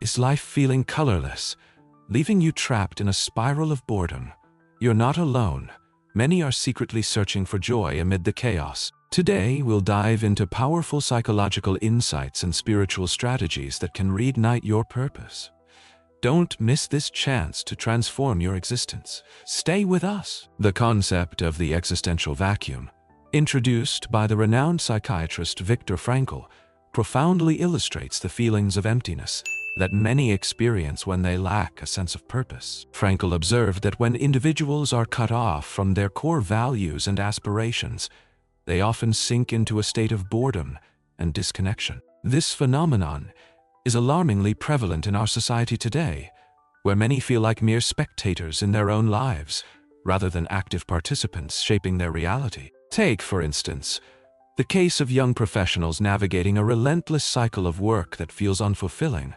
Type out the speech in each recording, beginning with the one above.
Is life feeling colorless, leaving you trapped in a spiral of boredom? You're not alone. Many are secretly searching for joy amid the chaos. Today, we'll dive into powerful psychological insights and spiritual strategies that can reignite your purpose. Don't miss this chance to transform your existence. Stay with us. The concept of the existential vacuum, introduced by the renowned psychiatrist Viktor Frankl, profoundly illustrates the feelings of emptiness that many experience when they lack a sense of purpose. Frankl observed that when individuals are cut off from their core values and aspirations, they often sink into a state of boredom and disconnection. This phenomenon is alarmingly prevalent in our society today, where many feel like mere spectators in their own lives, rather than active participants shaping their reality. Take, for instance, the case of young professionals navigating a relentless cycle of work that feels unfulfilling,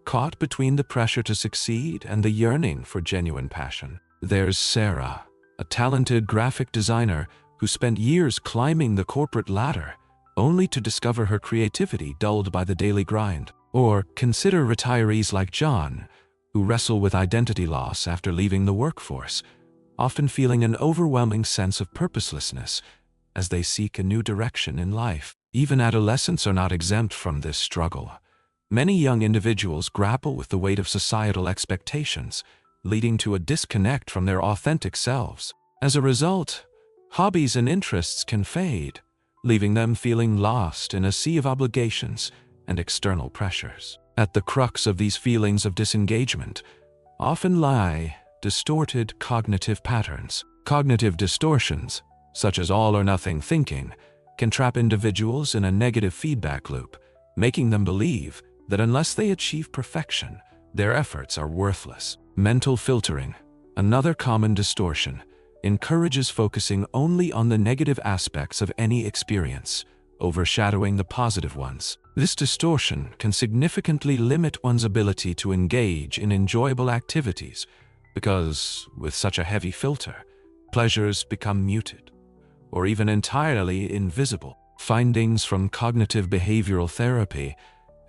caught between the pressure to succeed and the yearning for genuine passion. There's Sarah, a talented graphic designer who spent years climbing the corporate ladder, only to discover her creativity dulled by the daily grind. Or consider retirees like John, who wrestle with identity loss after leaving the workforce, often feeling an overwhelming sense of purposelessness as they seek a new direction in life. Even adolescents are not exempt from this struggle. Many young individuals grapple with the weight of societal expectations, leading to a disconnect from their authentic selves. As a result, hobbies and interests can fade, leaving them feeling lost in a sea of obligations and external pressures. At the crux of these feelings of disengagement often lie distorted cognitive patterns. Cognitive distortions, such as all-or-nothing thinking, can trap individuals in a negative feedback loop, making them believe that unless they achieve perfection, their efforts are worthless. Mental filtering, another common distortion, encourages focusing only on the negative aspects of any experience, overshadowing the positive ones. This distortion can significantly limit one's ability to engage in enjoyable activities because, with such a heavy filter, pleasures become muted or even entirely invisible. Findings from cognitive behavioral therapy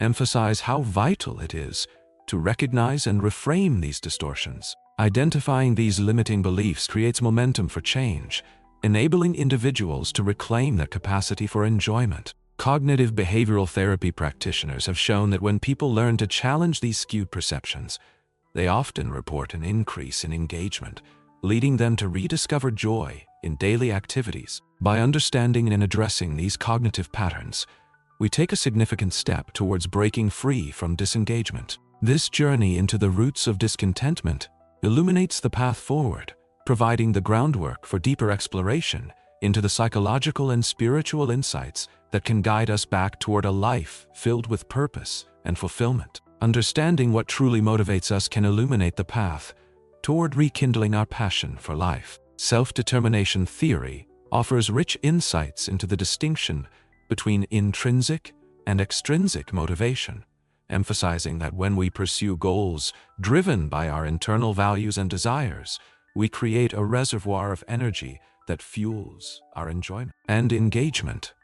emphasize how vital it is to recognize and reframe these distortions. Identifying these limiting beliefs creates momentum for change, enabling individuals to reclaim their capacity for enjoyment. Cognitive behavioral therapy practitioners have shown that when people learn to challenge these skewed perceptions, they often report an increase in engagement, leading them to rediscover joy in daily activities. By understanding and addressing these cognitive patterns, we take a significant step towards breaking free from disengagement. This journey into the roots of discontentment illuminates the path forward, providing the groundwork for deeper exploration into the psychological and spiritual insights that can guide us back toward a life filled with purpose and fulfillment. Understanding what truly motivates us can illuminate the path toward rekindling our passion for life. Self-determination theory offers rich insights into the distinction between intrinsic and extrinsic motivation, emphasizing that when we pursue goals driven by our internal values and desires, we create a reservoir of energy that fuels our enjoyment and engagement.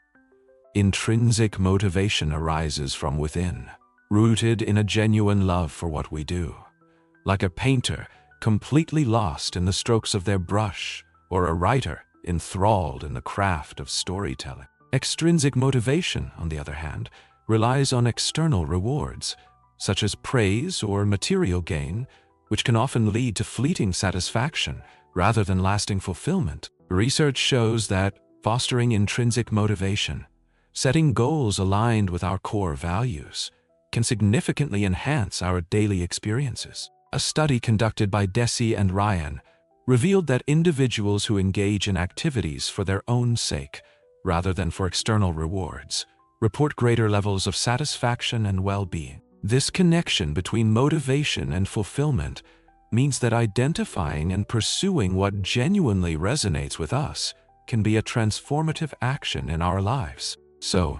Intrinsic motivation arises from within, rooted in a genuine love for what we do. Like a painter completely lost in the strokes of their brush, or a writer enthralled in the craft of storytelling. Extrinsic motivation, on the other hand, relies on external rewards, such as praise or material gain, which can often lead to fleeting satisfaction rather than lasting fulfillment. Research shows that fostering intrinsic motivation, setting goals aligned with our core values, can significantly enhance our daily experiences. A study conducted by Deci and Ryan revealed that individuals who engage in activities for their own sake, rather than for external rewards, report greater levels of satisfaction and well-being. This connection between motivation and fulfillment means that identifying and pursuing what genuinely resonates with us can be a transformative action in our lives. So,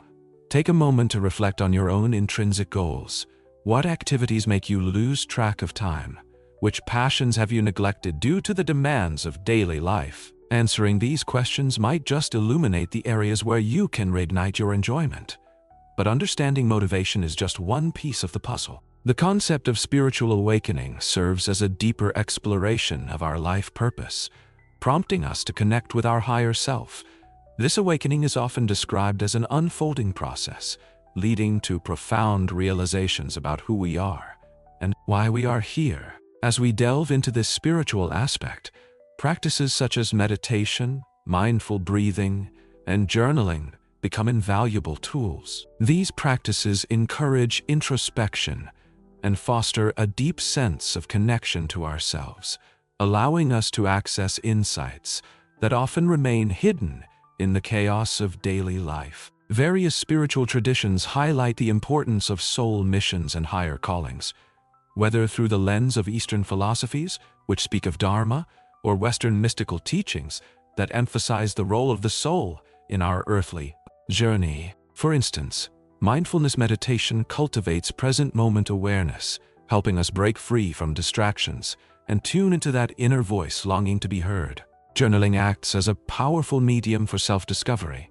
take a moment to reflect on your own intrinsic goals. What activities make you lose track of time? Which passions have you neglected due to the demands of daily life? Answering these questions might just illuminate the areas where you can reignite your enjoyment. But understanding motivation is just one piece of the puzzle. The concept of spiritual awakening serves as a deeper exploration of our life purpose, prompting us to connect with our higher self. This awakening is often described as an unfolding process, leading to profound realizations about who we are and why we are here. As we delve into this spiritual aspect, practices such as meditation, mindful breathing, and journaling become invaluable tools. These practices encourage introspection and foster a deep sense of connection to ourselves, allowing us to access insights that often remain hidden in the chaos of daily life. Various spiritual traditions highlight the importance of soul missions and higher callings, whether through the lens of Eastern philosophies, which speak of Dharma, or Western mystical teachings that emphasize the role of the soul in our earthly journey. For instance, mindfulness meditation cultivates present moment awareness, helping us break free from distractions and tune into that inner voice longing to be heard. Journaling acts as a powerful medium for self-discovery,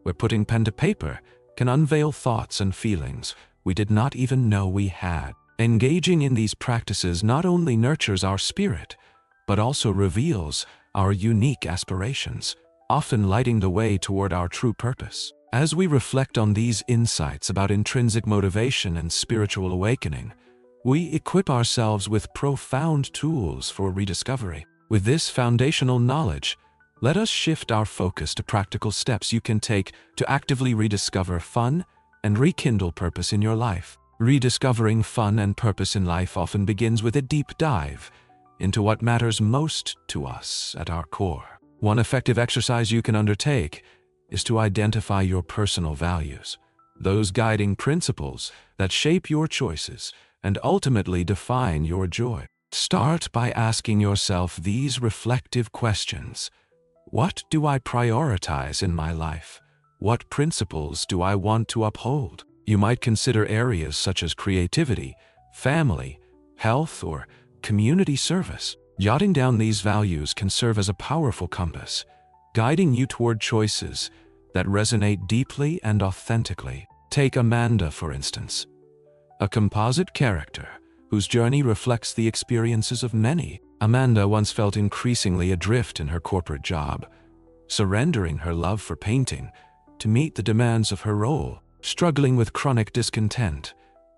where putting pen to paper can unveil thoughts and feelings we did not even know we had. Engaging in these practices not only nurtures our spirit, but also reveals our unique aspirations, often lighting the way toward our true purpose. As we reflect on these insights about intrinsic motivation and spiritual awakening, we equip ourselves with profound tools for rediscovery. With this foundational knowledge, let us shift our focus to practical steps you can take to actively rediscover fun and rekindle purpose in your life. Rediscovering fun and purpose in life often begins with a deep dive into what matters most to us at our core. One effective exercise you can undertake is to identify your personal values, those guiding principles that shape your choices and ultimately define your joy. Start by asking yourself these reflective questions. What do I prioritize in my life? What principles do I want to uphold? You might consider areas such as creativity, family, health, or community service. Jotting down these values can serve as a powerful compass, guiding you toward choices that resonate deeply and authentically. Take Amanda, for instance, a composite character whose journey reflects the experiences of many. Amanda once felt increasingly adrift in her corporate job, surrendering her love for painting to meet the demands of her role. Struggling with chronic discontent,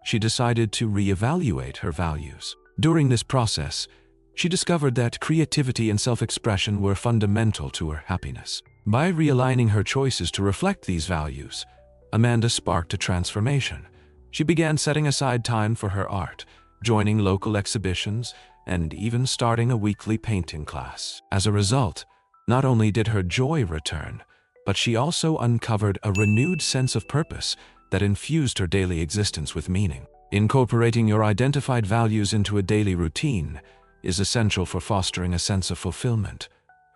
she decided to reevaluate her values. During this process, she discovered that creativity and self-expression were fundamental to her happiness. By realigning her choices to reflect these values, Amanda sparked a transformation. She began setting aside time for her art, joining local exhibitions, and even starting a weekly painting class. As a result, not only did her joy return, but she also uncovered a renewed sense of purpose that infused her daily existence with meaning. Incorporating your identified values into a daily routine is essential for fostering a sense of fulfillment.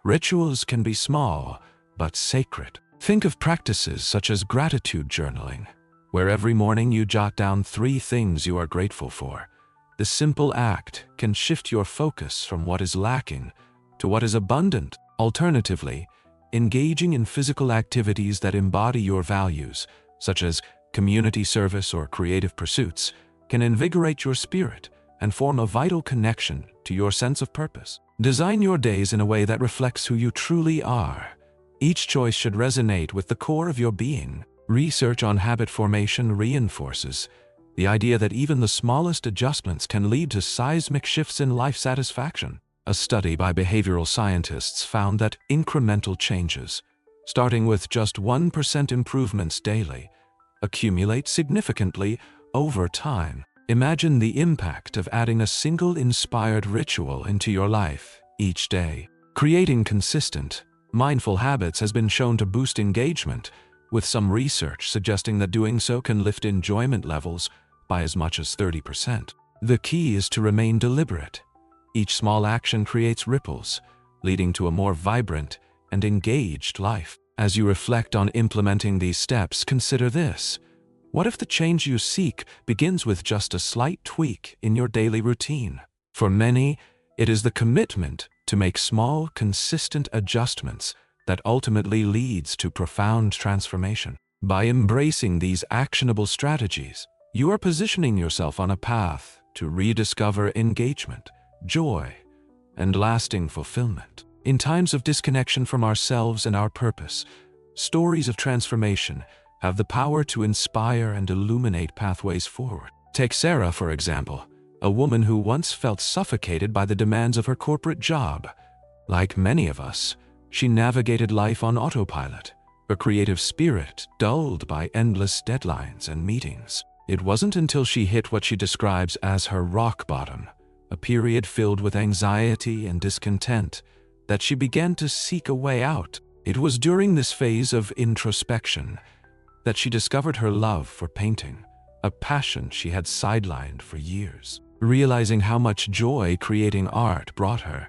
Rituals can be small, but sacred. Think of practices such as gratitude journaling, where every morning you jot down 3 things you are grateful for. This simple act can shift your focus from what is lacking to what is abundant. Alternatively, engaging in physical activities that embody your values, such as community service or creative pursuits, can invigorate your spirit and form a vital connection to your sense of purpose. Design your days in a way that reflects who you truly are. Each choice should resonate with the core of your being. Research on habit formation reinforces the idea that even the smallest adjustments can lead to seismic shifts in life satisfaction. A study by behavioral scientists found that incremental changes, starting with just 1% improvements daily, accumulate significantly over time. Imagine the impact of adding a single inspired ritual into your life each day. Creating consistent, mindful habits has been shown to boost engagement, with some research suggesting that doing so can lift enjoyment levels by as much as 30%. The key is to remain deliberate. Each small action creates ripples, leading to a more vibrant and engaged life. As you reflect on implementing these steps, consider this. What if the change you seek begins with just a slight tweak in your daily routine? For many, it is the commitment to make small, consistent adjustments that ultimately leads to profound transformation. By embracing these actionable strategies, You are positioning yourself on a path to rediscover engagement, joy, and lasting fulfillment. In times of disconnection from ourselves and our purpose, stories of transformation have the power to inspire and illuminate pathways forward. Take Sarah, for example, a woman who once felt suffocated by the demands of her corporate job. Like many of us, she navigated life on autopilot, her creative spirit dulled by endless deadlines and meetings. It wasn't until she hit what she describes as her rock bottom, a period filled with anxiety and discontent, that she began to seek a way out. It was during this phase of introspection that she discovered her love for painting, a passion she had sidelined for years. Realizing how much joy creating art brought her,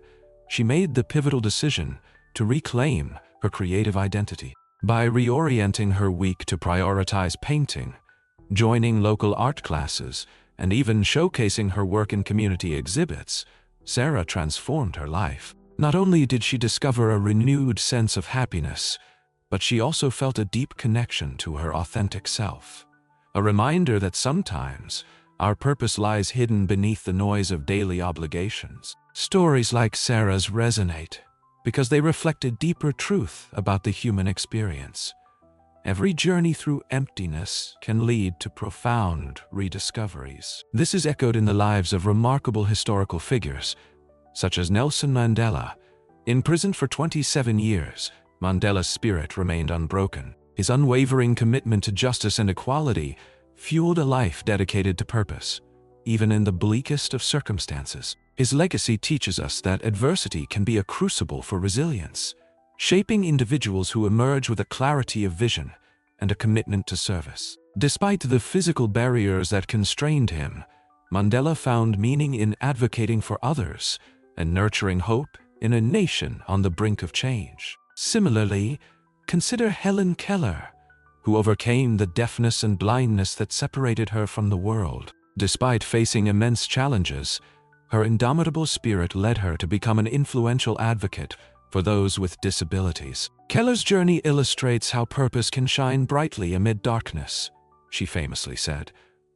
she made the pivotal decision to reclaim her creative identity. By reorienting her week to prioritize painting, joining local art classes, and even showcasing her work in community exhibits, Sarah transformed her life. Not only did she discover a renewed sense of happiness, but she also felt a deep connection to her authentic self. A reminder that sometimes our purpose lies hidden beneath the noise of daily obligations. Stories like Sarah's resonate because they reflect a deeper truth about the human experience. Every journey through emptiness can lead to profound rediscoveries. This is echoed in the lives of remarkable historical figures, such as Nelson Mandela. Imprisoned for 27 years, Mandela's spirit remained unbroken. His unwavering commitment to justice and equality fueled a life dedicated to purpose, even in the bleakest of circumstances. His legacy teaches us that adversity can be a crucible for resilience, shaping individuals who emerge with a clarity of vision and a commitment to service. Despite the physical barriers that constrained him, Mandela found meaning in advocating for others and nurturing hope in a nation on the brink of change. Similarly, consider Helen Keller, who overcame the deafness and blindness that separated her from the world. Despite facing immense challenges, her indomitable spirit led her to become an influential advocate for those with disabilities. Keller's journey illustrates how purpose can shine brightly amid darkness. She famously said,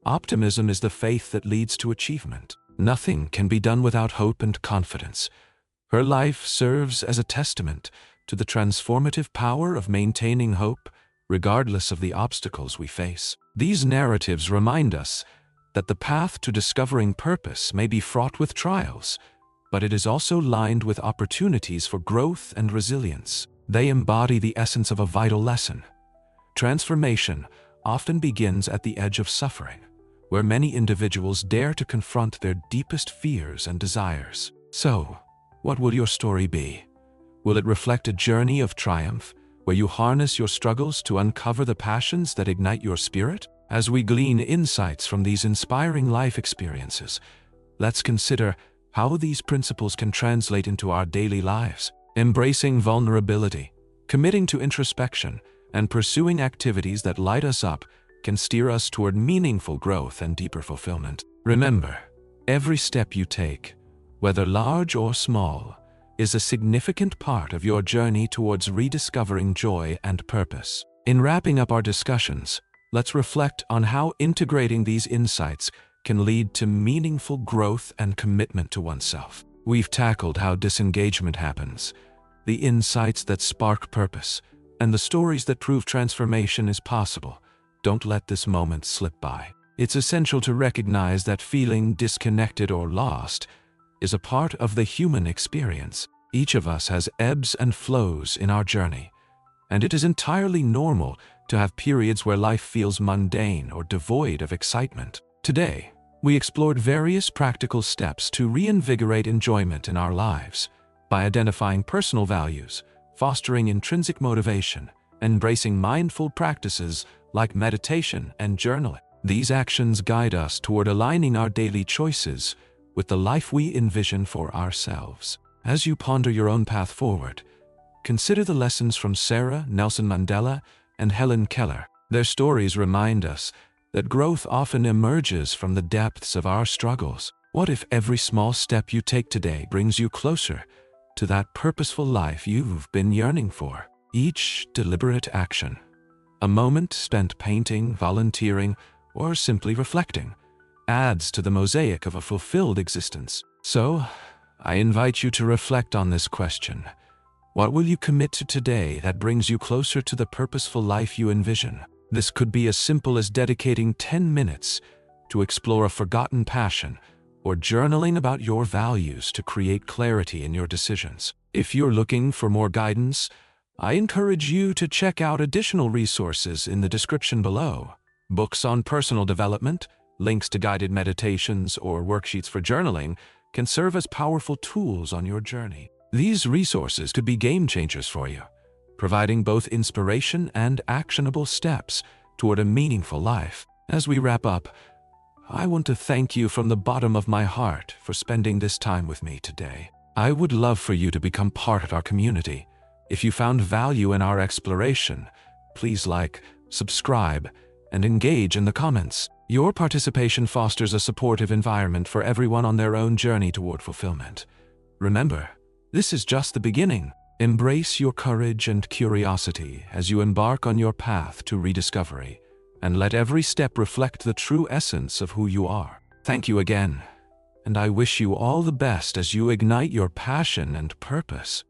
"Optimism is the faith that leads to achievement. Nothing can be done without hope and confidence." Her life serves as a testament to the transformative power of maintaining hope, regardless of the obstacles we face. These narratives remind us that the path to discovering purpose may be fraught with trials, but it is also lined with opportunities for growth and resilience. They embody the essence of a vital lesson. Transformation often begins at the edge of suffering, where many individuals dare to confront their deepest fears and desires. So, what will your story be? Will it reflect a journey of triumph, where you harness your struggles to uncover the passions that ignite your spirit? As we glean insights from these inspiring life experiences, let's consider how these principles can translate into our daily lives. Embracing vulnerability, committing to introspection, and pursuing activities that light us up can steer us toward meaningful growth and deeper fulfillment. Remember, every step you take, whether large or small, is a significant part of your journey towards rediscovering joy and purpose. In wrapping up our discussions, let's reflect on how integrating these insights can lead to meaningful growth and commitment to oneself. We've tackled how disengagement happens, the insights that spark purpose, and the stories that prove transformation is possible. Don't let this moment slip by. It's essential to recognize that feeling disconnected or lost is a part of the human experience. Each of us has ebbs and flows in our journey, and it is entirely normal to have periods where life feels mundane or devoid of excitement. Today, we explored various practical steps to reinvigorate enjoyment in our lives by identifying personal values, fostering intrinsic motivation, and embracing mindful practices like meditation and journaling. These actions guide us toward aligning our daily choices with the life we envision for ourselves. As you ponder your own path forward, consider the lessons from Sarah, Nelson Mandela, and Helen Keller. Their stories remind us that growth often emerges from the depths of our struggles. What if every small step you take today brings you closer to that purposeful life you've been yearning for? Each deliberate action, a moment spent painting, volunteering, or simply reflecting, adds to the mosaic of a fulfilled existence. So, I invite you to reflect on this question. What will you commit to today that brings you closer to the purposeful life you envision? This could be as simple as dedicating 10 minutes to explore a forgotten passion, or journaling about your values to create clarity in your decisions. If you're looking for more guidance, I encourage you to check out additional resources in the description below. Books on personal development, links to guided meditations, or worksheets for journaling can serve as powerful tools on your journey. These resources could be game changers for you, providing both inspiration and actionable steps toward a meaningful life. As we wrap up, I want to thank you from the bottom of my heart for spending this time with me today. I would love for you to become part of our community. If you found value in our exploration, please like, subscribe, and engage in the comments. Your participation fosters a supportive environment for everyone on their own journey toward fulfillment. Remember, this is just the beginning. Embrace your courage and curiosity as you embark on your path to rediscovery, and let every step reflect the true essence of who you are. Thank you again, and I wish you all the best as you ignite your passion and purpose.